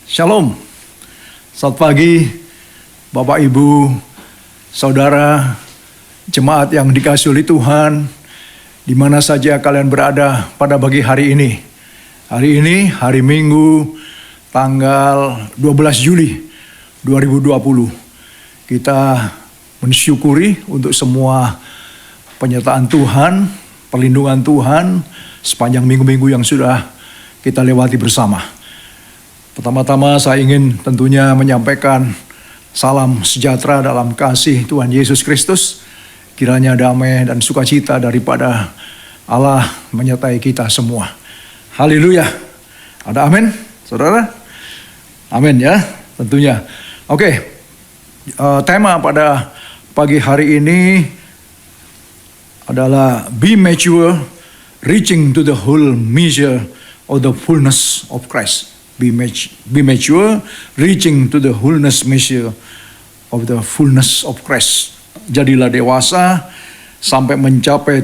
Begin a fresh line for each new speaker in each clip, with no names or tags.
Shalom, selamat pagi Bapak Ibu, Saudara, jemaat yang dikasihi oleh Tuhan, di mana saja kalian berada pada pagi hari ini. Hari ini, hari Minggu, tanggal 12 Juli 2020. Kita mensyukuri untuk semua penyertaan Tuhan, perlindungan Tuhan, sepanjang minggu-minggu yang sudah kita lewati bersama. Pertama-tama saya ingin tentunya menyampaikan salam sejahtera dalam kasih Tuhan Yesus Kristus. Kiranya damai dan sukacita daripada Allah menyertai kita semua. Haleluya. Ada amin, saudara? Amin ya, tentunya. Oke, tema pada pagi hari ini adalah Be Mature, Reaching to the Whole Measure of the Fullness of Christ. Be mature, reaching to the wholeness measure of the fullness of Christ. Jadilah dewasa sampai mencapai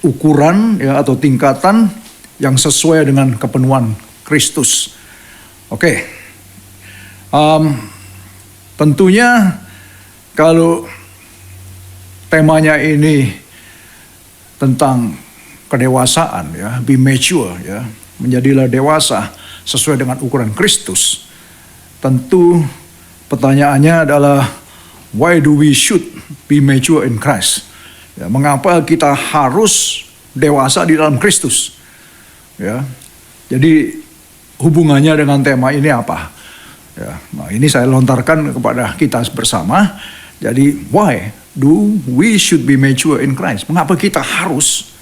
ukuran ya atau tingkatan yang sesuai dengan kepenuhan Kristus. Oke. Tentunya kalau temanya ini tentang kedewasaan ya, be mature ya, menjadilah dewasa sesuai dengan ukuran Kristus. Tentu pertanyaannya adalah why do we should be mature in Christ? Ya, mengapa kita harus dewasa di dalam Kristus? Ya, jadi hubungannya dengan tema ini apa? Ya, nah ini saya lontarkan kepada kita bersama. Jadi why do we should be mature in Christ? Mengapa kita harus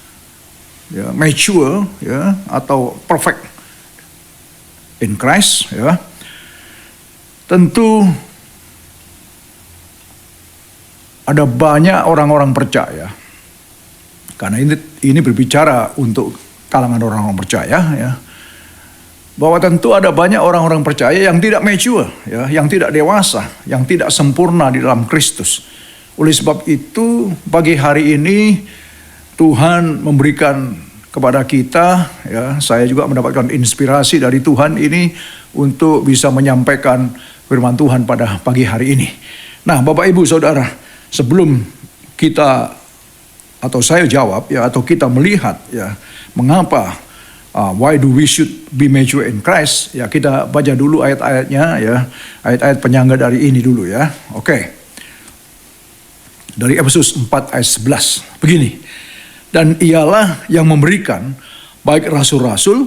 ya, mature ya atau perfect in Christ ya? Tentu ada banyak orang-orang percaya, karena ini berbicara untuk kalangan orang-orang percaya ya, bahwa tentu ada banyak orang-orang percaya yang tidak mature ya, yang tidak dewasa, yang tidak sempurna di dalam Kristus. Oleh sebab itu pagi hari ini Tuhan memberikan kepada kita ya, saya juga mendapatkan inspirasi dari Tuhan ini untuk bisa menyampaikan firman Tuhan pada pagi hari ini. Nah, Bapak Ibu Saudara, sebelum kita atau saya jawab ya atau kita melihat ya mengapa why do we should be mature in Christ, ya kita baca dulu ayat-ayatnya ya, ayat-ayat penyangga dari ini dulu ya. Oke. Dari Efesus 4 ayat 11 begini. Dan ialah yang memberikan baik rasul-rasul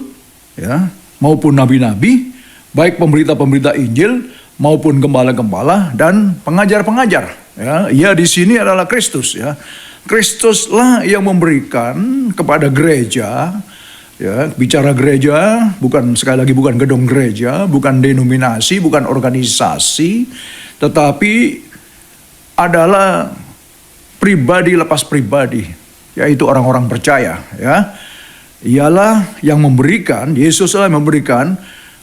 ya maupun nabi-nabi, baik pemberita-pemberita Injil maupun gembala-gembala dan pengajar-pengajar ya. Ia di sini adalah Kristus ya. Kristuslah yang memberikan kepada gereja ya, bicara gereja bukan sekali lagi bukan gedung gereja, bukan denominasi, bukan organisasi, tetapi adalah pribadi lepas pribadi, yaitu orang-orang percaya ya. Ialah yang memberikan, Yesuslah yang memberikan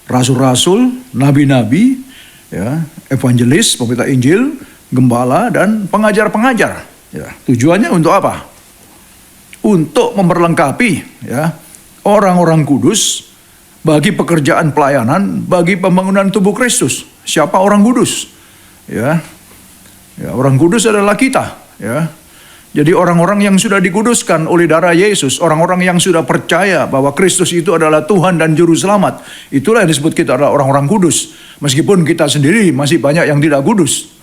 rasul-rasul, nabi-nabi ya, evangelis, pemberita Injil, gembala dan pengajar-pengajar ya. Tujuannya untuk apa? Untuk memperlengkapi ya orang-orang kudus bagi pekerjaan pelayanan, bagi pembangunan tubuh Kristus. Siapa orang kudus? Ya. Ya, orang kudus adalah kita ya. Jadi orang-orang yang sudah dikuduskan oleh darah Yesus, orang-orang yang sudah percaya bahwa Kristus itu adalah Tuhan dan Juru Selamat, itulah yang disebut kita adalah orang-orang kudus. Meskipun kita sendiri masih banyak yang tidak kudus.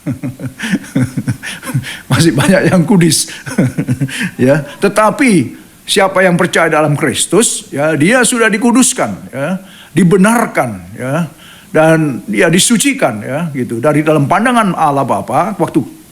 Masih banyak yang kudus. Ya, tetapi siapa yang percaya dalam Kristus, ya dia sudah dikuduskan, ya, dibenarkan, ya, dan dia disucikan, ya, gitu. Dari dalam pandangan Allah Bapa, waktu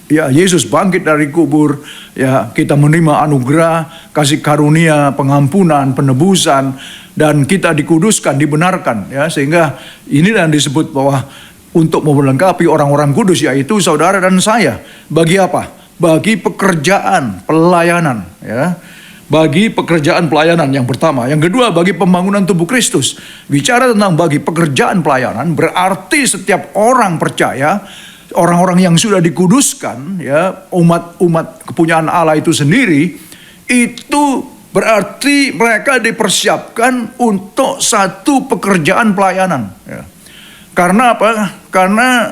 ya Yesus bangkit dari kubur, ya kita menerima anugerah, kasih karunia, pengampunan, penebusan, dan kita dikuduskan, dibenarkan, ya sehingga inilah yang disebut bahwa untuk melengkapi orang-orang kudus, yaitu saudara dan saya. Bagi apa? Bagi pekerjaan pelayanan, ya. Bagi pekerjaan pelayanan yang pertama. Yang kedua, bagi pembangunan tubuh Kristus. Bicara tentang bagi pekerjaan pelayanan, berarti setiap orang percaya, orang-orang yang sudah dikuduskan, ya umat kepunyaan Allah itu sendiri, itu berarti mereka dipersiapkan untuk satu pekerjaan pelayanan. Ya. Karena apa? Karena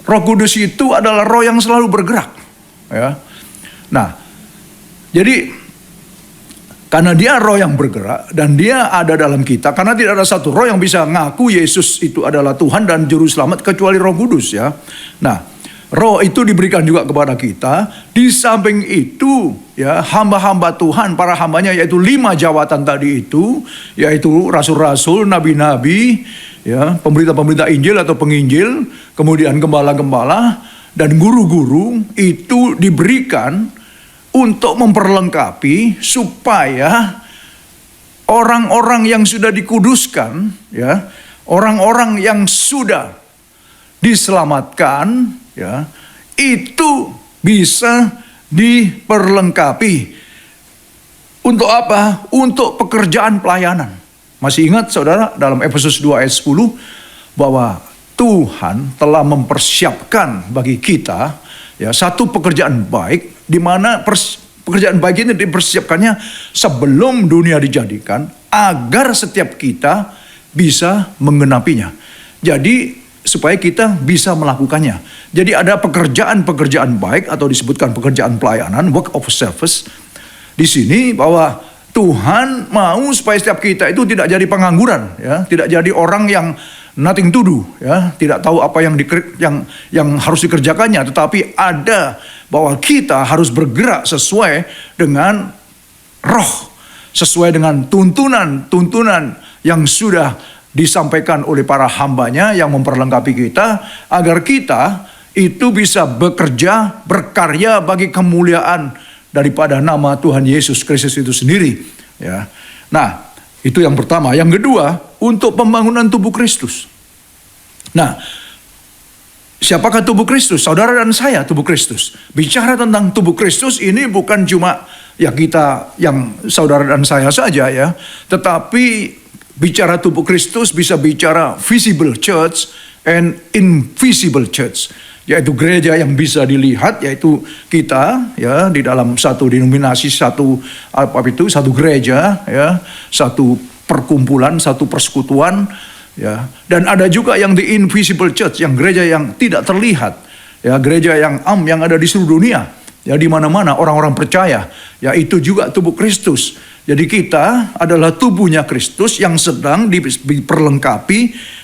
Roh Kudus itu adalah roh yang selalu bergerak. Ya. Nah, jadi karena dia roh yang bergerak dan dia ada dalam kita, karena tidak ada satu roh yang bisa ngaku Yesus itu adalah Tuhan dan Juru Selamat kecuali Roh Kudus ya. Nah, roh itu diberikan juga kepada kita. Di samping itu ya, hamba-hamba Tuhan, para hambanya yaitu 5 jawatan tadi itu, yaitu rasul-rasul, nabi-nabi, ya, pemberita-pemberita Injil atau penginjil, kemudian gembala-gembala dan guru-guru itu diberikan untuk memperlengkapi supaya orang-orang yang sudah dikuduskan, ya, orang-orang yang sudah diselamatkan, ya, itu bisa diperlengkapi. Untuk apa? Untuk pekerjaan pelayanan. Masih ingat saudara dalam Efesus 2 ayat 10 bahwa Tuhan telah mempersiapkan bagi kita ya satu pekerjaan baik, di mana pekerjaan baik ini dipersiapkannya sebelum dunia dijadikan agar setiap kita bisa menggenapinya. Jadi supaya kita bisa melakukannya. Jadi ada pekerjaan-pekerjaan baik atau disebutkan pekerjaan pelayanan, work of service di sini, bahwa Tuhan mau supaya setiap kita itu tidak jadi pengangguran, ya, tidak jadi orang yang nothing to do, ya, tidak tahu apa yang harus dikerjakannya, tetapi ada bahwa kita harus bergerak sesuai dengan roh, sesuai dengan tuntunan yang sudah disampaikan oleh para hambanya yang memperlengkapi kita, agar kita itu bisa bekerja, berkarya bagi kemuliaan daripada nama Tuhan Yesus Kristus itu sendiri. Ya. Nah, itu yang pertama. Yang kedua, untuk pembangunan tubuh Kristus. Nah, siapakah tubuh Kristus? Saudara dan saya tubuh Kristus. Bicara tentang tubuh Kristus ini bukan cuma ya kita yang saudara dan saya saja ya, tetapi bicara tubuh Kristus bisa bicara visible church and invisible church, yaitu gereja yang bisa dilihat, yaitu kita ya di dalam satu denominasi, satu gereja ya, satu perkumpulan, satu persekutuan ya. Dan ada juga yang the invisible church, yang gereja yang tidak terlihat ya, gereja yang ada di seluruh dunia ya, di mana-mana orang-orang percaya ya, itu juga tubuh Kristus. Jadi kita adalah tubuhnya Kristus yang sedang diperlengkapi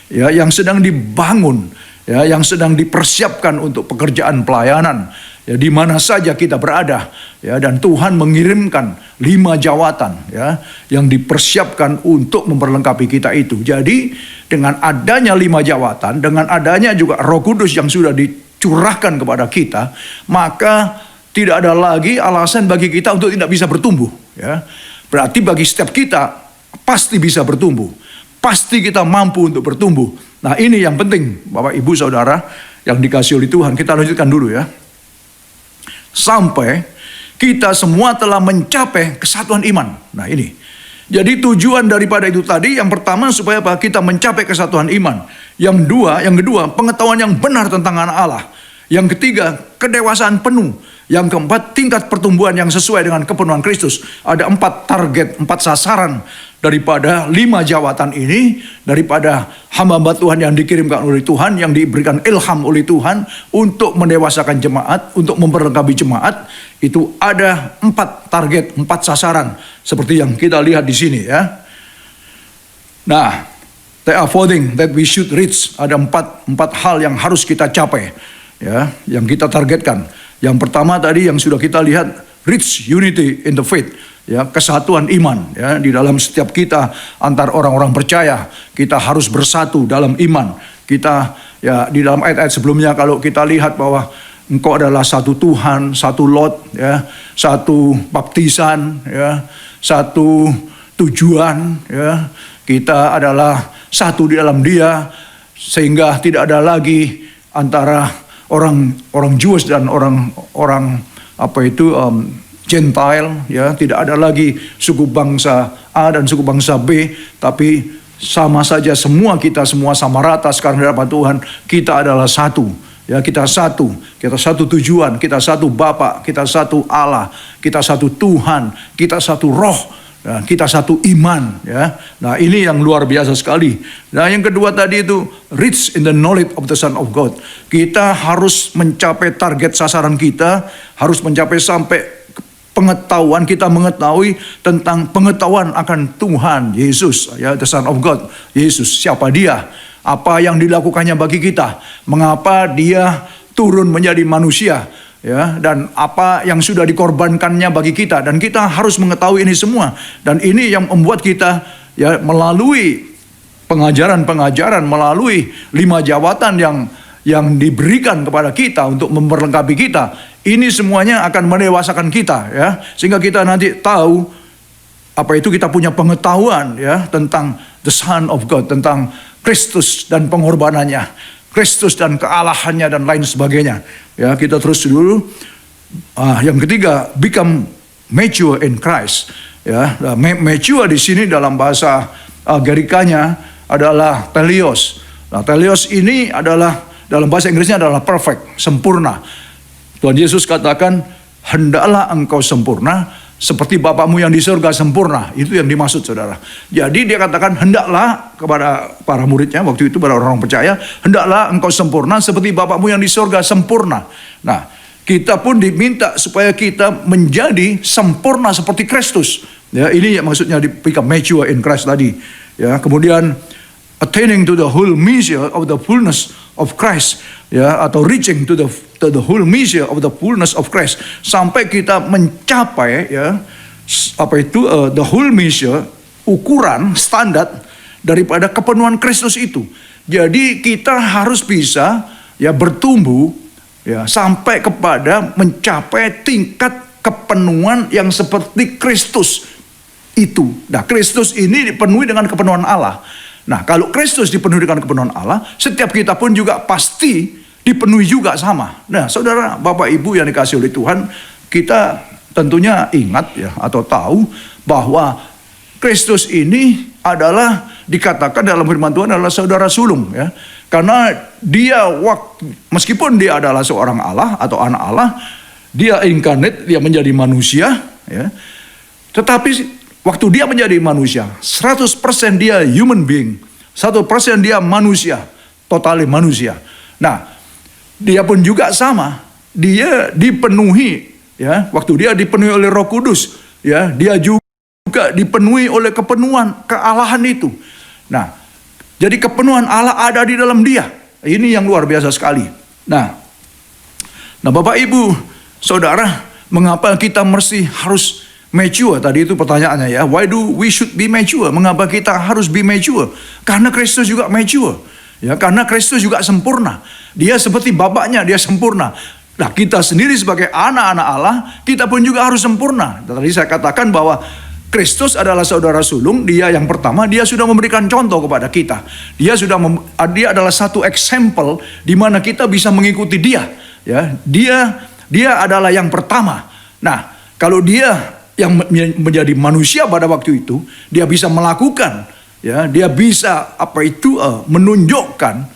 ya, yang sedang dibangun ya, yang sedang dipersiapkan untuk pekerjaan pelayanan ya, di mana saja kita berada ya. Dan Tuhan mengirimkan 5 jawatan ya, yang dipersiapkan untuk memperlengkapi kita itu. Jadi dengan adanya 5 jawatan, dengan adanya juga Roh Kudus yang sudah dicurahkan kepada kita, maka tidak ada lagi alasan bagi kita untuk tidak bisa bertumbuh ya. Berarti bagi setiap kita pasti bisa bertumbuh, pasti kita mampu untuk bertumbuh. Nah, ini yang penting Bapak Ibu Saudara yang dikasihi oleh Tuhan. Kita lanjutkan dulu ya. Sampai kita semua telah mencapai kesatuan iman. Nah, ini. Jadi tujuan daripada itu tadi, yang pertama supaya apa? Kita mencapai kesatuan iman. Yang kedua, pengetahuan yang benar tentang anak Allah. Yang ketiga, kedewasaan penuh. Yang keempat, tingkat pertumbuhan yang sesuai dengan kepenuhan Kristus. Ada 4 target, 4 sasaran daripada 5 jawatan ini, daripada hamba-hamba Tuhan yang dikirimkan oleh Tuhan, yang diberikan ilham oleh Tuhan untuk mendewasakan jemaat, untuk memperlengkapi jemaat. Itu ada 4 target, 4 sasaran, seperti yang kita lihat di sini ya. Nah, there are 4 things that we should reach. Ada 4 hal yang harus kita capai ya, yang kita targetkan. Yang pertama tadi yang sudah kita lihat, reach unity in the faith ya, kesatuan iman ya, di dalam setiap kita antar orang-orang percaya. Kita harus bersatu dalam iman. Kita ya, di dalam ayat-ayat sebelumnya kalau kita lihat bahwa engkau adalah satu Tuhan, satu lot ya, satu baptisan ya, satu tujuan ya. Kita adalah satu di dalam Dia, sehingga tidak ada lagi antara orang Jews dan orang Gentile ya, tidak ada lagi suku bangsa A dan suku bangsa B, tapi sama saja semua, kita semua sama rata sekarang di hadapan Tuhan. Kita adalah satu ya, kita satu tujuan, kita satu Bapa, kita satu Allah, kita satu Tuhan, kita satu Roh Nah, kita satu iman, ya. Nah, ini yang luar biasa sekali. Nah, yang kedua tadi itu rich in the knowledge of the Son of God. Kita harus mencapai target sasaran kita, harus mencapai sampai pengetahuan, kita mengetahui tentang pengetahuan akan Tuhan Yesus, ya, the Son of God. Yesus, siapa dia? Apa yang dilakukannya bagi kita? Mengapa dia turun menjadi manusia? Ya, dan apa yang sudah dikorbankannya bagi kita, dan kita harus mengetahui ini semua. Dan ini yang membuat kita, ya, melalui pengajaran-pengajaran, melalui 5 jabatan yang diberikan kepada kita untuk memperlengkapi kita, ini semuanya akan mendewasakan kita, ya, sehingga kita nanti tahu apa itu, kita punya pengetahuan, ya, tentang the Son of God, tentang Kristus dan pengorbanannya, Kristus dan kealahannya dan lain sebagainya. Ya, kita terus dulu. Yang ketiga, become mature in Christ. Ya, mature di sini dalam bahasa Gerikanya adalah teleos. Nah, teleos ini adalah dalam bahasa Inggrisnya adalah perfect, sempurna. Tuhan Yesus katakan, hendaklah engkau sempurna seperti Bapamu yang di surga sempurna. Itu yang dimaksud, saudara. Jadi dia katakan hendaklah kepada para muridnya waktu itu, pada orang percaya, hendaklah engkau sempurna seperti Bapamu yang di surga sempurna. Nah, kita pun diminta supaya kita menjadi sempurna seperti Kristus. Ya, ini yang maksudnya become mature in Christ tadi. Ya, kemudian attaining to the whole measure of the fullness of Christ, ya, atau reaching to the whole measure of the fullness of Christ, sampai kita mencapai, ya, apa itu the whole measure, ukuran standar daripada kepenuhan Kristus itu. Jadi kita harus bisa, ya, bertumbuh, ya, sampai kepada mencapai tingkat kepenuhan yang seperti Kristus itu. Nah, Kristus ini dipenuhi dengan kepenuhan Allah. Nah, kalau Kristus dipenuhi dengan kepenuhan Allah, setiap kita pun juga pasti dipenuhi juga sama. Nah, saudara, Bapak Ibu yang dikasihi oleh Tuhan, kita tentunya ingat, ya, atau tahu bahwa Kristus ini adalah dikatakan dalam firman Tuhan adalah saudara sulung, ya. Karena dia meskipun dia adalah seorang Allah atau anak Allah, dia incarnate, dia menjadi manusia, ya. Tetapi waktu dia menjadi manusia, 100% dia human being, 100% dia manusia, totally manusia. Nah, dia pun juga sama, dia dipenuhi, ya, waktu dia dipenuhi oleh Roh Kudus, ya, dia juga dipenuhi oleh kepenuhan kealahan itu. Nah, jadi kepenuhan Allah ada di dalam dia. Ini yang luar biasa sekali. Nah, Bapak Ibu, saudara, mengapa kita mesti harus mature? Tadi itu pertanyaannya, ya. Why do we should be mature? Mengapa kita harus be mature? Karena Kristus juga mature. Ya, karena Kristus juga sempurna. Dia seperti Bapaknya, dia sempurna. Nah, kita sendiri sebagai anak-anak Allah, kita pun juga harus sempurna. Tadi saya katakan bahwa Kristus adalah saudara sulung, dia yang pertama, dia sudah memberikan contoh kepada kita. Dia adalah satu example di mana kita bisa mengikuti dia. Ya, dia adalah yang pertama. Nah, kalau dia yang menjadi manusia pada waktu itu, dia bisa melakukan, ya, dia bisa menunjukkan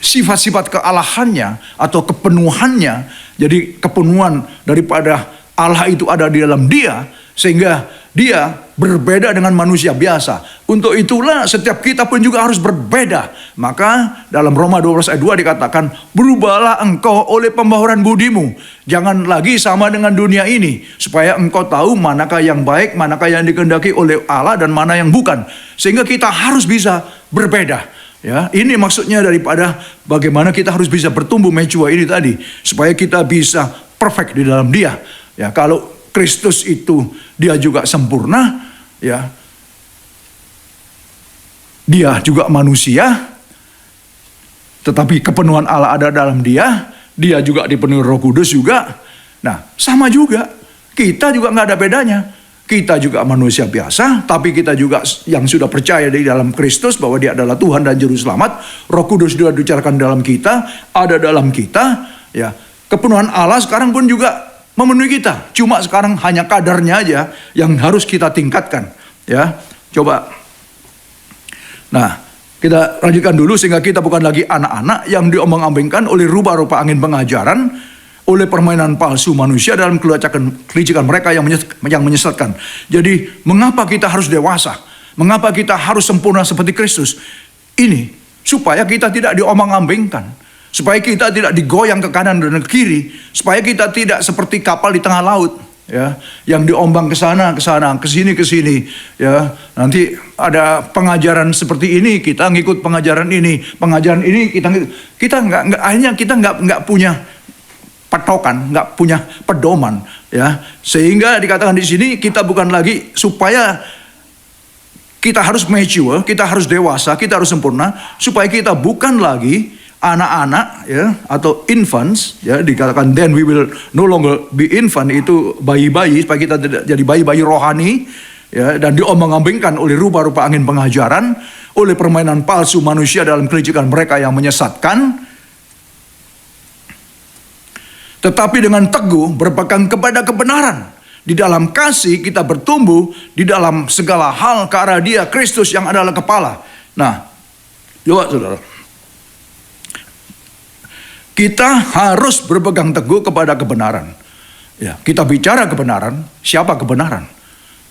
sifat-sifat kealahannya atau kepenuhannya. Jadi kepenuhan daripada Allah itu ada di dalam dia, sehingga dia berbeda dengan manusia biasa. Untuk itulah setiap kita pun juga harus berbeda. Maka dalam Roma 12 ayat 2 dikatakan, berubahlah engkau oleh pembaharuan budimu. Jangan lagi sama dengan dunia ini, supaya engkau tahu manakah yang baik, manakah yang dikehendaki oleh Allah, dan mana yang bukan. Sehingga kita harus bisa berbeda. Ya, ini maksudnya daripada bagaimana kita harus bisa bertumbuh mature ini tadi, supaya kita bisa perfect di dalam dia. Ya, kalau Kristus itu dia juga sempurna, ya. Dia juga manusia, tetapi kepenuhan Allah ada dalam dia. Dia juga dipenuhi Roh Kudus juga. Nah, sama juga. Kita juga nggak ada bedanya. Kita juga manusia biasa, tapi kita juga yang sudah percaya di dalam Kristus bahwa dia adalah Tuhan dan Juru Selamat. Roh Kudus juga dibicarakan dalam kita, ada dalam kita. Ya, kepenuhan Allah sekarang pun juga memenuhi kita. Cuma sekarang hanya kadarnya aja yang harus kita tingkatkan. Ya, coba. Nah, kita lanjutkan dulu sehingga kita bukan lagi anak-anak yang diombang-ambingkan oleh rupa-rupa angin pengajaran oleh permainan palsu manusia dalam kelicikan mereka yang menyesatkan. Jadi mengapa kita harus dewasa? Mengapa kita harus sempurna seperti Kristus? Ini supaya kita tidak diombang-ambingkan, supaya kita tidak digoyang ke kanan dan ke kiri, supaya kita tidak seperti kapal di tengah laut, ya, yang diombang ke sana, ke sini, ya. Nanti ada pengajaran seperti ini, kita ngikut pengajaran ini kita nggak punya patokan, nggak punya pedoman, ya. Sehingga dikatakan di sini kita bukan lagi supaya kita harus mature, kita harus dewasa, kita harus sempurna, supaya kita bukan lagi anak-anak, ya, atau infants, ya, dikatakan then we will no longer be infant, itu bayi-bayi, supaya kita tidak jadi bayi-bayi rohani, ya, dan diombang-ambingkan oleh rupa-rupa angin pengajaran, oleh permainan palsu manusia dalam kelicikan mereka yang menyesatkan. Tetapi dengan teguh berpegang kepada kebenaran. Di dalam kasih kita bertumbuh di dalam segala hal ke arah Dia, Kristus yang adalah kepala. Nah, coba saudara. Kita harus berpegang teguh kepada kebenaran. Ya, kita bicara kebenaran, siapa kebenaran?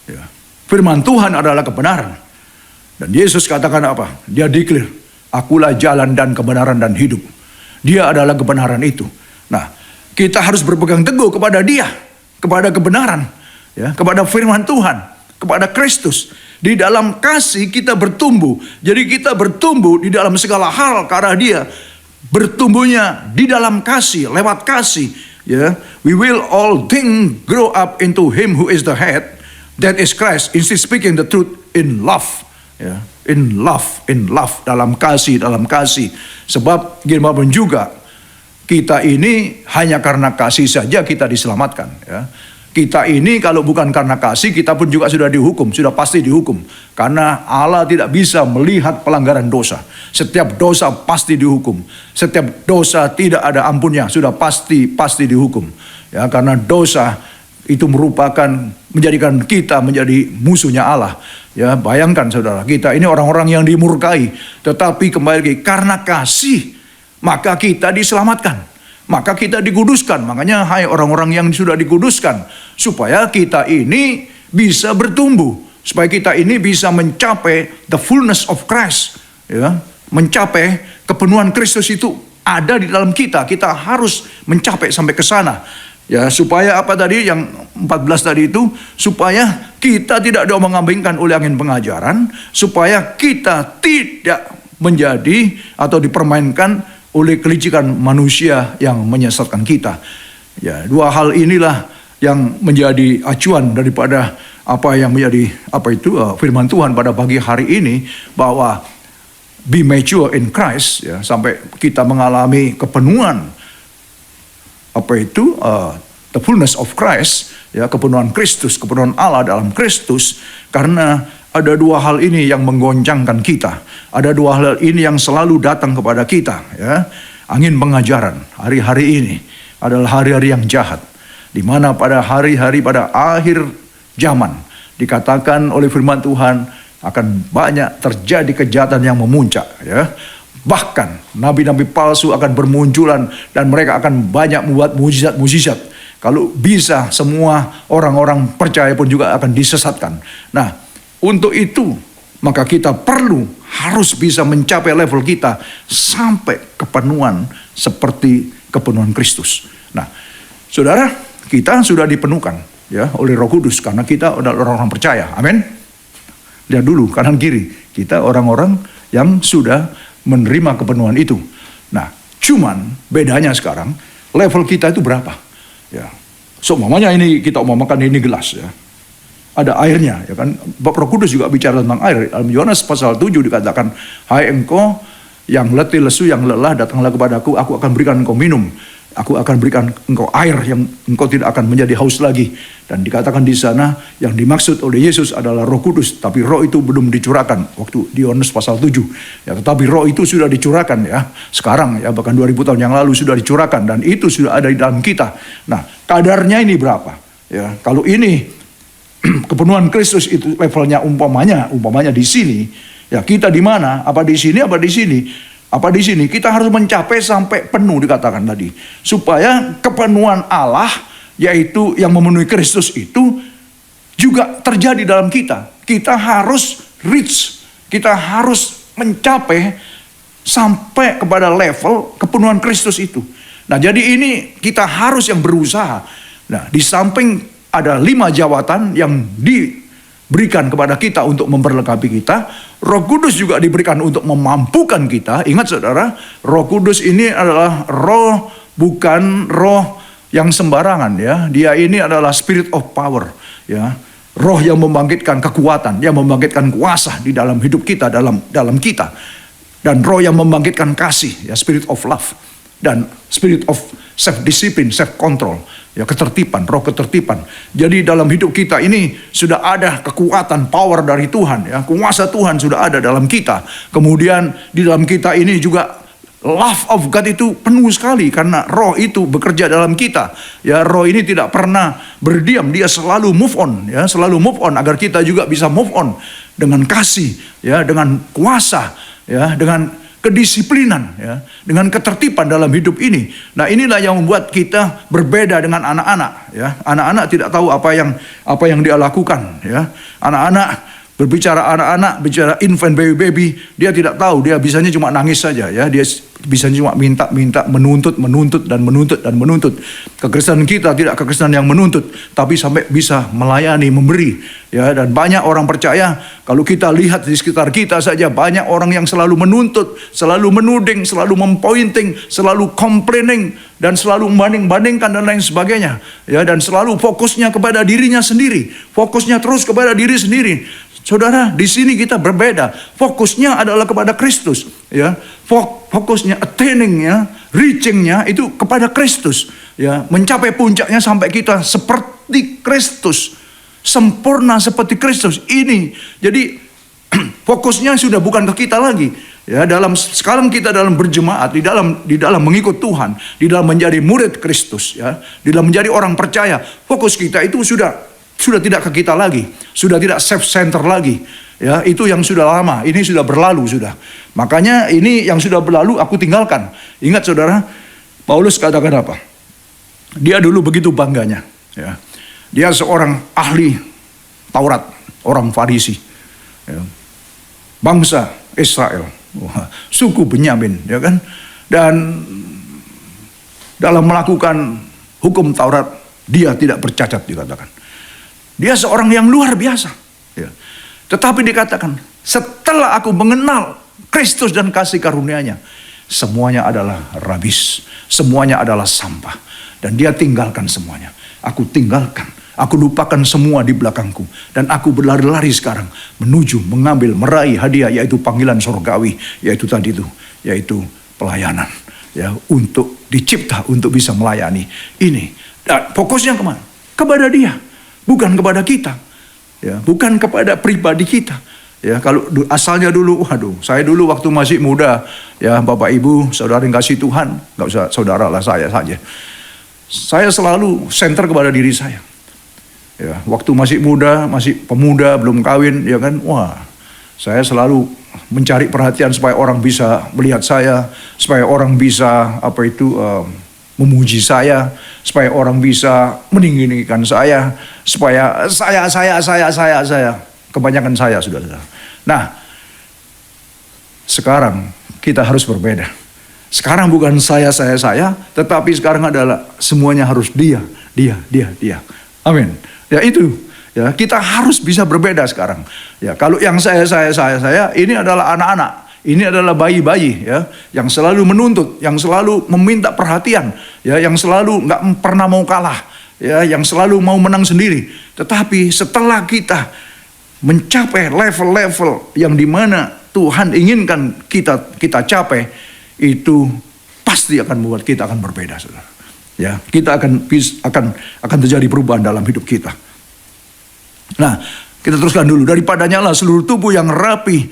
Ya, firman Tuhan adalah kebenaran. Dan Yesus katakan apa? Dia declare, akulah jalan dan kebenaran dan hidup. Dia adalah kebenaran itu. Nah, kita harus berpegang teguh kepada Dia, kepada kebenaran, ya, kepada firman Tuhan, kepada Kristus. Di dalam kasih kita bertumbuh. Jadi kita bertumbuh di dalam segala hal ke arah Dia. Bertumbuhnya di dalam kasih, lewat kasih, ya. We will all things grow up into Him who is the head, that is Christ, instead speaking the truth in love, ya. In love, dalam kasih. Sebab gimana pun juga kita ini hanya karena kasih saja kita diselamatkan, ya. Kita ini kalau bukan karena kasih, kita pun juga sudah dihukum, sudah pasti dihukum. Karena Allah tidak bisa melihat pelanggaran dosa. Setiap dosa pasti dihukum. Setiap dosa tidak ada ampunnya, sudah pasti dihukum. Ya, karena dosa itu merupakan menjadikan kita menjadi musuhnya Allah. Ya, bayangkan saudara, kita ini orang-orang yang dimurkai, tetapi kembali lagi karena kasih maka kita diselamatkan. Maka kita dikuduskan. Makanya hai orang-orang yang sudah dikuduskan, supaya kita ini bisa bertumbuh, supaya kita ini bisa mencapai the fullness of Christ, ya, mencapai kepenuhan Kristus itu ada di dalam kita. Kita harus mencapai sampai ke sana, ya, supaya apa tadi yang 14 tadi itu, supaya kita tidak diombang-ambingkan oleh angin pengajaran, supaya kita tidak menjadi atau dipermainkan oleh kelicikan manusia yang menyesatkan kita. Ya, dua hal inilah yang menjadi acuan daripada apa yang menjadi firman Tuhan pada pagi hari ini, bahwa be mature in Christ, ya, sampai kita mengalami kepenuhan the fullness of Christ, ya, kepenuhan Kristus, kepenuhan Allah dalam Kristus. Karena ada dua hal ini yang menggoncangkan kita. Ada dua hal ini yang selalu datang kepada kita, ya. Angin pengajaran hari-hari ini adalah hari-hari yang jahat, di mana pada hari-hari pada akhir zaman dikatakan oleh firman Tuhan akan banyak terjadi kejahatan yang memuncak, ya. Bahkan nabi-nabi palsu akan bermunculan dan mereka akan banyak membuat mujizat-mujizat. Kalau bisa semua orang-orang percaya pun juga akan disesatkan. Nah, untuk itu, maka kita harus bisa mencapai level kita sampai kepenuhan seperti kepenuhan Kristus. Nah, saudara, kita sudah dipenuhkan, ya, oleh Roh Kudus karena kita adalah orang-orang percaya. Amin. Lihat dulu kanan kiri, kita orang-orang yang sudah menerima kepenuhan itu. Nah, cuman bedanya sekarang level kita itu berapa? Ya. So, umpamanya ini kita umpamakan ini gelas, ya. Ada airnya, ya kan? Roh Kudus juga bicara tentang air. Dalam Yohanes pasal 7 dikatakan, hai engkau yang letih lesu, yang lelah, datanglah kepadaku, aku akan berikan engkau minum. Aku akan berikan engkau air yang engkau tidak akan menjadi haus lagi. Dan dikatakan di sana yang dimaksud oleh Yesus adalah Roh Kudus, tapi Roh itu belum dicurahkan waktu di Yohanes pasal 7. Ya, tetapi Roh itu sudah dicurahkan, ya. Sekarang, ya, bahkan 2000 tahun yang lalu sudah dicurahkan dan itu sudah ada di dalam kita. Nah, kadarnya ini berapa? Ya, kalau ini kepenuhan Kristus itu levelnya umpamanya di sini, ya, kita di mana? Apa di sini? Apa di sini? Apa di sini? Kita harus mencapai sampai penuh dikatakan tadi. Supaya kepenuhan Allah, yaitu yang memenuhi Kristus itu juga terjadi dalam kita. Kita harus reach, kita harus mencapai sampai kepada level kepenuhan Kristus itu. Nah, jadi ini kita harus yang berusaha. Nah, di samping ada 5 jawatan yang diberikan kepada kita untuk memperlengkapi kita, Roh Kudus juga diberikan untuk memampukan kita. Ingat saudara, Roh Kudus ini adalah roh, bukan roh yang sembarangan ya. Dia ini adalah spirit of power ya. Roh yang membangkitkan kekuatan, yang membangkitkan kuasa di dalam hidup kita, dalam kita. Dan roh yang membangkitkan kasih ya, spirit of love. Dan spirit of self-discipline, self-control. Ya, ketertiban, roh ketertiban. Jadi dalam hidup kita ini sudah ada kekuatan, power dari Tuhan. Ya, kuasa Tuhan sudah ada dalam kita. Kemudian di dalam kita ini juga love of God itu penuh sekali. Karena roh itu bekerja dalam kita. Ya, roh ini tidak pernah berdiam. Dia selalu move on. Ya, selalu move on agar kita juga bisa move on. Dengan kasih, ya, dengan kuasa, ya, dengan kedisiplinan, ya, dengan ketertiban dalam hidup ini. Nah, inilah yang membuat kita berbeda dengan anak-anak. Ya, anak-anak tidak tahu apa yang dia lakukan. Ya, anak-anak bicara infant baby, dia tidak tahu. Dia bisanya cuma nangis saja. Ya, dia bisanya cuma minta, menuntut. Kekristenan kita tidak kekristenan yang menuntut, tapi sampai bisa melayani, memberi. Ya, dan banyak orang percaya, kalau kita lihat di sekitar kita saja, banyak orang yang selalu menuntut, selalu menuding, selalu mempointing, selalu complaining, dan selalu membanding-bandingkan dan lain sebagainya. Ya, dan selalu fokusnya kepada dirinya sendiri, fokusnya terus kepada diri sendiri. Saudara, di sini kita berbeda. Fokusnya adalah kepada Kristus. Ya, fokusnya, attaining-nya, reaching-nya itu kepada Kristus. Ya, mencapai puncaknya sampai kita seperti Kristus, sempurna seperti Kristus. Ini, jadi fokusnya sudah bukan ke kita lagi. Ya, sekarang kita dalam berjemaat, di dalam mengikut Tuhan, di dalam menjadi murid Kristus, ya, di dalam menjadi orang percaya. Fokus kita itu sudah tidak ke kita lagi, sudah tidak self-center lagi. Ya, itu yang sudah lama, ini sudah berlalu sudah. Makanya ini yang sudah berlalu aku tinggalkan. Ingat saudara, Paulus katakan apa? Dia dulu begitu bangganya. Ya. Dia seorang ahli Taurat, orang Farisi. Ya. Bangsa Israel, suku Benyamin, ya kan? Dan dalam melakukan hukum Taurat, dia tidak bercacat dikatakan. Dia seorang yang luar biasa. Ya. Tetapi dikatakan, setelah aku mengenal Kristus dan kasih karunia-Nya, semuanya adalah rabis, semuanya adalah sampah. Dan dia tinggalkan semuanya. Aku tinggalkan, aku lupakan semua di belakangku. Dan aku berlari-lari sekarang menuju, mengambil, meraih hadiah, yaitu panggilan surgawi, yaitu tadi itu, yaitu pelayanan. Ya, untuk dicipta, untuk bisa melayani. Ini, dan fokusnya kemana? Kepada dia. Bukan kepada kita, ya, bukan kepada pribadi kita. Ya, kalau asalnya dulu, saya dulu waktu masih muda, ya, Bapak Ibu, saudara yang kasih Tuhan, nggak usah saudara lah, saya saja. Saya selalu center kepada diri saya. Ya, waktu masih muda, masih pemuda, belum kawin, ya kan, saya selalu mencari perhatian supaya orang bisa melihat saya, supaya orang bisa memuji saya, supaya orang bisa meninggikan saya, supaya saya, kebanyakan saya sudah. Nah, sekarang kita harus berbeda. Sekarang bukan saya, tetapi sekarang adalah semuanya harus dia. Amin. Ya itu, ya kita harus bisa berbeda sekarang. Ya, kalau yang saya, ini adalah anak-anak. Ini adalah bayi-bayi, ya, yang selalu menuntut, yang selalu meminta perhatian, ya, yang selalu nggak pernah mau kalah, ya, yang selalu mau menang sendiri. Tetapi setelah kita mencapai level-level yang dimana Tuhan inginkan kita capai, itu pasti akan membuat kita akan berbeda, saudara. Ya, kita akan terjadi perubahan dalam hidup kita. Nah, kita teruskan dulu. Daripadanya lah seluruh tubuh yang rapi,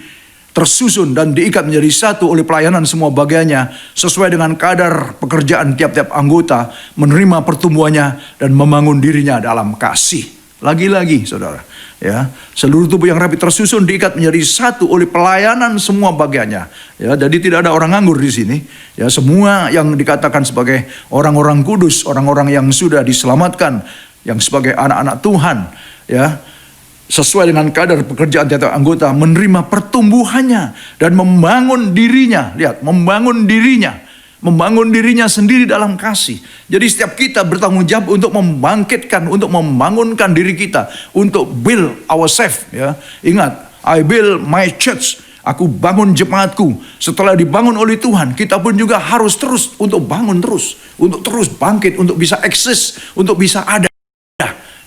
tersusun dan diikat menjadi satu oleh pelayanan semua bagiannya, sesuai dengan kadar pekerjaan tiap-tiap anggota, menerima pertumbuhannya dan membangun dirinya dalam kasih. Lagi-lagi saudara, Ya, seluruh tubuh yang rapi tersusun diikat menjadi satu oleh pelayanan semua bagiannya. Ya, jadi tidak ada orang nganggur di sini. Ya, semua yang dikatakan sebagai orang-orang kudus, orang-orang yang sudah diselamatkan, yang sebagai anak-anak Tuhan, ya, sesuai dengan kadar pekerjaan tiap anggota, menerima pertumbuhannya dan membangun dirinya. Lihat, membangun dirinya sendiri dalam kasih. Jadi setiap kita bertanggung jawab untuk membangkitkan, untuk membangunkan diri kita, untuk build ourselves. Ya, ingat, I build my church. Aku bangun jemaatku. Setelah dibangun oleh Tuhan, kita pun juga harus terus untuk bangun terus, untuk terus bangkit, untuk bisa eksis, untuk bisa ada.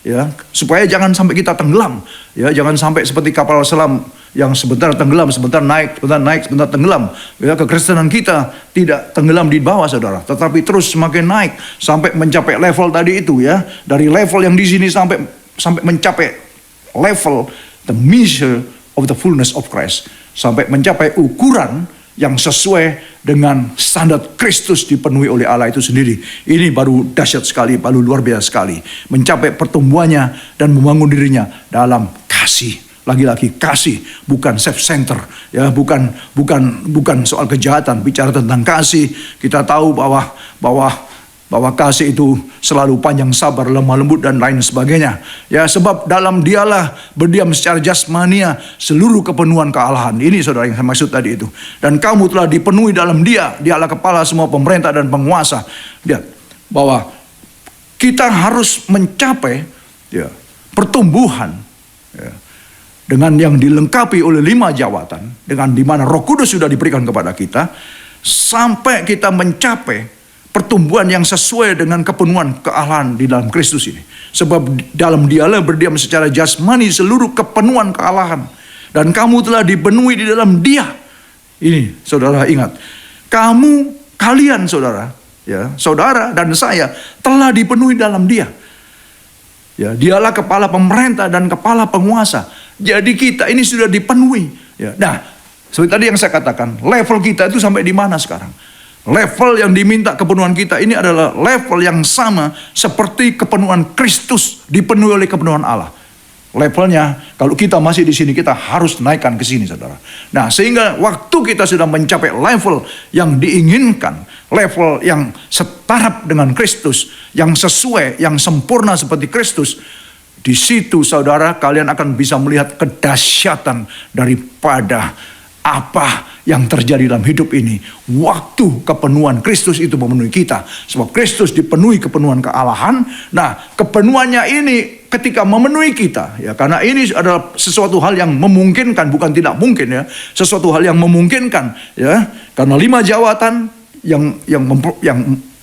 Ya, supaya jangan sampai kita tenggelam. Ya, jangan sampai seperti kapal selam yang sebentar tenggelam, sebentar naik, sebentar tenggelam. Ya, kekristenan kita tidak tenggelam di bawah, saudara, tetapi terus semakin naik sampai mencapai level tadi itu, ya. Dari level yang di sini sampai mencapai level the measure of the fullness of Christ, sampai mencapai ukuran yang sesuai dengan standar Kristus dipenuhi oleh Allah itu sendiri. Ini baru dahsyat sekali, baru luar biasa sekali. Mencapai pertumbuhannya dan membangun dirinya dalam kasih. Lagi-lagi kasih, bukan self center, ya, bukan soal kejahatan. Bicara tentang kasih, kita tahu bahwa kasih itu selalu panjang sabar, lemah lembut dan lain sebagainya. Ya, sebab dalam dialah berdiam secara jasmania seluruh kepenuhan kealahan. Ini saudara yang saya maksud tadi itu. Dan kamu telah dipenuhi dalam dialah kepala semua pemerintah dan penguasa. Lihat bahwa kita harus mencapai, ya, pertumbuhan, ya, dengan yang dilengkapi oleh 5 jawatan, dengan dimana Roh Kudus sudah diberikan kepada kita, sampai kita mencapai pertumbuhan yang sesuai dengan kepenuhan kealahan di dalam Kristus ini. Sebab dalam dialah berdiam secara jasmani seluruh kepenuhan kealahan. Dan kamu telah dipenuhi di dalam dia. Ini saudara ingat. Kalian saudara, ya, saudara dan saya telah dipenuhi dalam dia. Ya, dialah kepala pemerintah dan kepala penguasa. Jadi kita ini sudah dipenuhi. Ya. Nah, seperti tadi yang saya katakan, level kita itu sampai di mana sekarang? Level yang diminta kepenuhan kita ini adalah level yang sama seperti kepenuhan Kristus dipenuhi oleh kepenuhan Allah. Levelnya, kalau kita masih di sini, kita harus naikkan ke sini, saudara. Nah, sehingga waktu kita sudah mencapai level yang diinginkan, level yang setaraf dengan Kristus, yang sesuai, yang sempurna seperti Kristus, di situ, saudara, kalian akan bisa melihat kedahsyatan daripada apa yang terjadi dalam hidup ini. Waktu kepenuhan Kristus itu memenuhi kita. Sebab Kristus dipenuhi kepenuhan kealahan. Nah, kepenuhannya ini ketika memenuhi kita, ya, karena ini adalah sesuatu hal yang memungkinkan, bukan tidak mungkin, ya. Sesuatu hal yang memungkinkan, ya. Karena 5 jawatan yang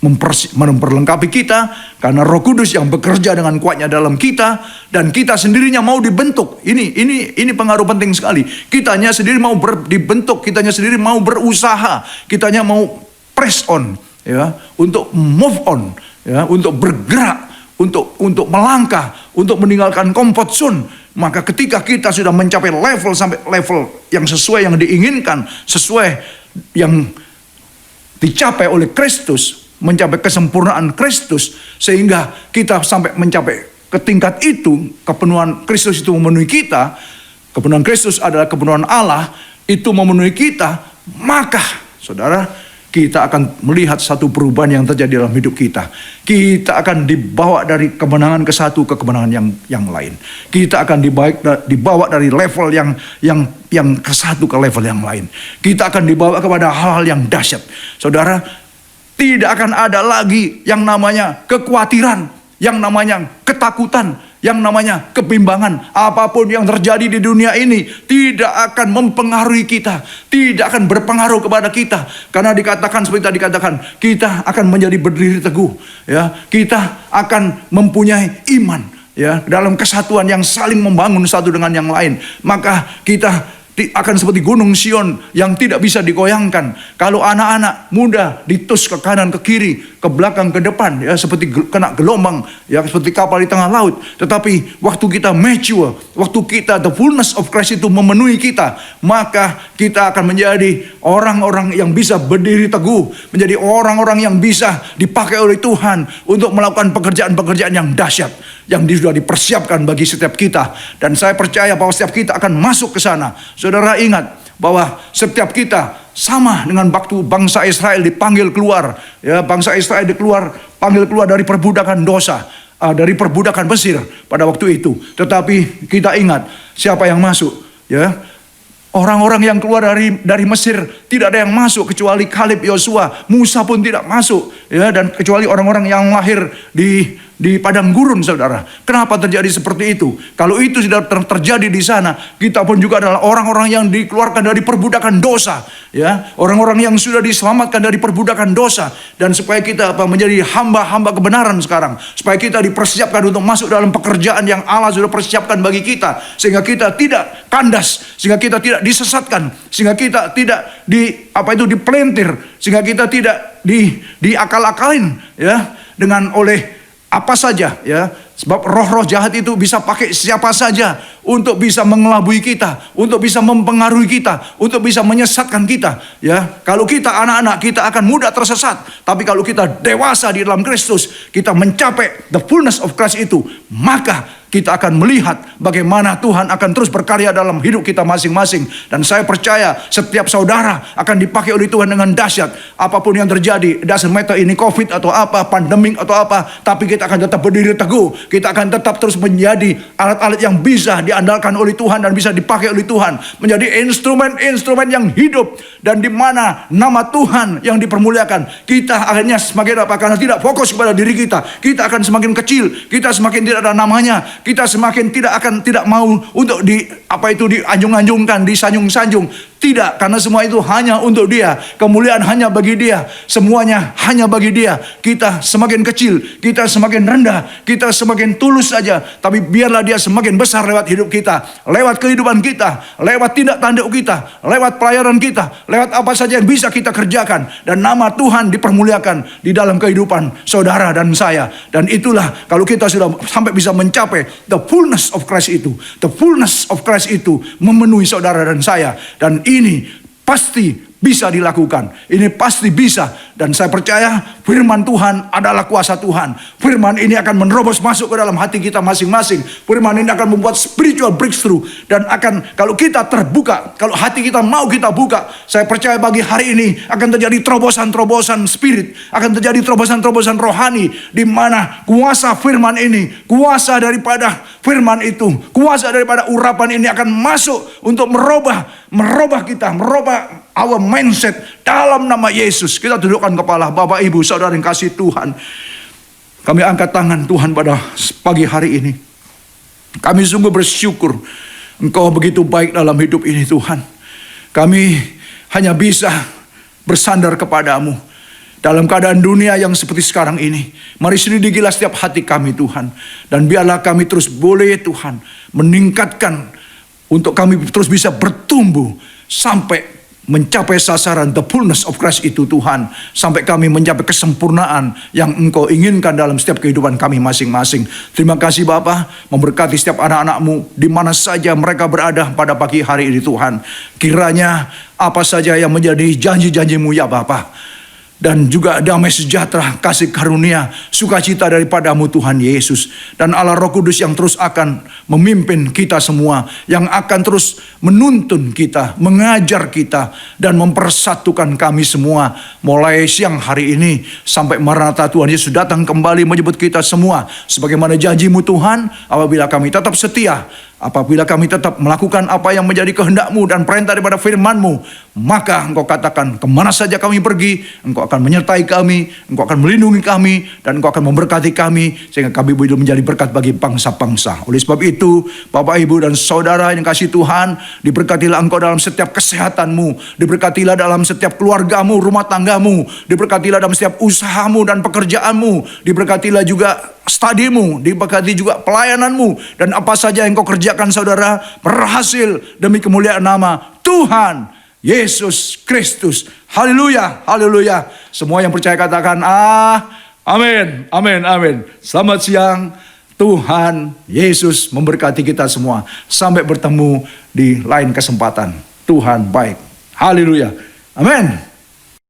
memperlengkapi kita, karena Roh Kudus yang bekerja dengan kuatnya dalam kita, dan kita sendirinya mau dibentuk. Ini pengaruh penting sekali. Kitanya sendiri mau dibentuk, kitanya sendiri mau berusaha, kitanya mau press on, ya, untuk move on, ya, untuk bergerak, untuk melangkah, untuk meninggalkan comfort zone. Maka ketika kita sudah mencapai level sampai level yang sesuai yang diinginkan, sesuai yang dicapai oleh Kristus, mencapai kesempurnaan Kristus, sehingga kita sampai mencapai ke tingkat itu, kepenuhan Kristus itu memenuhi kita, kepenuhan Kristus adalah kepenuhan Allah, itu memenuhi kita, maka saudara, kita akan melihat satu perubahan yang terjadi dalam hidup kita. Kita akan dibawa dari kemenangan ke satu ke kemenangan yang lain. Kita akan dibawa dari level yang ke satu ke level yang lain. Kita akan dibawa kepada hal-hal yang dahsyat. Saudara, tidak akan ada lagi yang namanya kekhawatiran, yang namanya ketakutan, yang namanya kebimbangan. Apapun yang terjadi di dunia ini tidak akan mempengaruhi kita, tidak akan berpengaruh kepada kita, karena dikatakan seperti tadi dikatakan, kita akan menjadi berdiri teguh, ya. Kita akan mempunyai iman, ya, dalam kesatuan yang saling membangun satu dengan yang lain. Maka kita akan seperti gunung Sion yang tidak bisa digoyangkan. Kalau anak-anak muda ditus ke kanan ke kiri, ke belakang, ke depan, ya, seperti kena gelombang, ya, seperti kapal di tengah laut. Tetapi waktu kita mature, waktu kita the fullness of Christ itu memenuhi kita, maka kita akan menjadi orang-orang yang bisa berdiri teguh, menjadi orang-orang yang bisa dipakai oleh Tuhan untuk melakukan pekerjaan-pekerjaan yang dahsyat, yang sudah dipersiapkan bagi setiap kita. Dan saya percaya bahwa setiap kita akan masuk ke sana. Saudara ingat bahwa setiap kita sama dengan waktu bangsa Israel dipanggil keluar, ya, bangsa Israel panggil keluar dari perbudakan dosa, dari perbudakan Mesir pada waktu itu. Tetapi kita ingat siapa yang masuk, ya. Orang-orang yang keluar dari Mesir tidak ada yang masuk kecuali Kaleb, Yosua, Musa pun tidak masuk, ya, dan kecuali orang-orang yang lahir di padang gurun, saudara. Kenapa terjadi seperti itu? Kalau itu sudah terjadi di sana, kita pun juga adalah orang-orang yang dikeluarkan dari perbudakan dosa, ya, orang-orang yang sudah diselamatkan dari perbudakan dosa, dan supaya kita menjadi hamba-hamba kebenaran sekarang, supaya kita dipersiapkan untuk masuk dalam pekerjaan yang Allah sudah persiapkan bagi kita, sehingga kita tidak kandas, sehingga kita tidak disesatkan, sehingga kita tidak dipelintir, sehingga kita tidak diakal-akalin, ya, dengan oleh apa saja, ya. Sebab roh-roh jahat itu bisa pakai siapa saja untuk bisa mengelabui kita, untuk bisa mempengaruhi kita, untuk bisa menyesatkan kita, ya. Kalau kita anak-anak, kita akan mudah tersesat. Tapi kalau kita dewasa di dalam Kristus, kita mencapai the fullness of Christ itu, maka kita akan melihat bagaimana Tuhan akan terus berkarya dalam hidup kita masing-masing. Dan saya percaya setiap saudara akan dipakai oleh Tuhan dengan dahsyat. Apapun yang terjadi, doesn't matter ini COVID atau apa, pandemik atau apa, tapi kita akan tetap berdiri teguh. Kita akan tetap terus menjadi alat-alat yang bisa diandalkan oleh Tuhan dan bisa dipakai oleh Tuhan. Menjadi instrumen-instrumen yang hidup, dan di mana nama Tuhan yang dipermuliakan. Kita akhirnya semakin apa? Karena tidak fokus kepada diri kita, kita akan semakin kecil, kita semakin tidak ada namanya. Kita semakin tidak mau untuk dianjung-anjungkan, disanjung-sanjung. Tidak, karena semua itu hanya untuk Dia. Kemuliaan hanya bagi Dia. Semuanya hanya bagi Dia. Kita semakin kecil, kita semakin rendah, kita semakin tulus saja. Tapi biarlah Dia semakin besar lewat hidup kita, lewat kehidupan kita, lewat tindak tanduk kita, lewat pelayanan kita, lewat apa saja yang bisa kita kerjakan. Dan nama Tuhan dipermuliakan di dalam kehidupan saudara dan saya. Dan itulah kalau kita sudah sampai bisa mencapai the fullness of Christ itu. The fullness of Christ itu memenuhi saudara dan saya. Dan ini pasti bisa dilakukan. Ini pasti bisa. Dan saya percaya firman Tuhan adalah kuasa Tuhan. Firman ini akan menerobos masuk ke dalam hati kita masing-masing. Firman ini akan membuat spiritual breakthrough. Dan akan, kalau kita terbuka, kalau hati kita mau kita buka, saya percaya bagi hari ini akan terjadi terobosan-terobosan spirit. Akan terjadi terobosan-terobosan rohani. Di mana kuasa firman ini, kuasa daripada firman itu, kuasa daripada urapan ini akan masuk untuk merubah kita, merubah our mindset dalam nama Yesus. Kita dudukkan kepala. Bapak, Ibu, saudara yang kasih Tuhan, kami angkat tangan Tuhan pada pagi hari ini. Kami sungguh bersyukur Engkau begitu baik dalam hidup ini, Tuhan. Kami hanya bisa bersandar kepadamu dalam keadaan dunia yang seperti sekarang ini. Mari selidikilah setiap hati kami, Tuhan. Dan biarlah kami terus boleh, Tuhan, meningkatkan untuk kami terus bisa bertumbuh sampai mencapai sasaran the fullness of Christ itu, Tuhan. Sampai kami mencapai kesempurnaan yang Engkau inginkan dalam setiap kehidupan kami masing-masing. Terima kasih Bapa, memberkati setiap anak-anak-Mu di mana saja mereka berada pada pagi hari ini, Tuhan. Kiranya apa saja yang menjadi janji-janji-Mu, ya Bapa, dan juga damai sejahtera, kasih karunia, sukacita daripadamu Tuhan Yesus. Dan Allah Roh Kudus yang terus akan memimpin kita semua, yang akan terus menuntun kita, mengajar kita, dan mempersatukan kami semua. Mulai siang hari ini sampai Maranatha Tuhan Yesus datang kembali menjemput kita semua. Sebagaimana janji-Mu Tuhan, apabila kami tetap setia, apabila kami tetap melakukan apa yang menjadi kehendak-Mu dan perintah daripada firman-Mu, maka Engkau katakan kemana saja kami pergi, Engkau akan menyertai kami, Engkau akan melindungi kami, dan Engkau akan memberkati kami, sehingga kami boleh menjadi berkat bagi bangsa-bangsa. Oleh sebab itu, Bapak, Ibu, dan Saudara yang kasih Tuhan, diberkatilah Engkau dalam setiap kesehatan-Mu, diberkatilah dalam setiap keluarga-Mu, rumah tangga-Mu, diberkatilah dalam setiap usaha-Mu dan pekerjaan-Mu, diberkatilah juga studimu, diberkati juga pelayanan-Mu, dan apa saja yang Kau kerjakan, saudara, berhasil demi kemuliaan nama Tuhan Yesus Kristus. Haleluya, haleluya. Semua yang percaya katakan amin, amin, amin. Selamat siang. Tuhan Yesus memberkati kita semua. Sampai bertemu di lain kesempatan. Tuhan baik. Haleluya. Amin.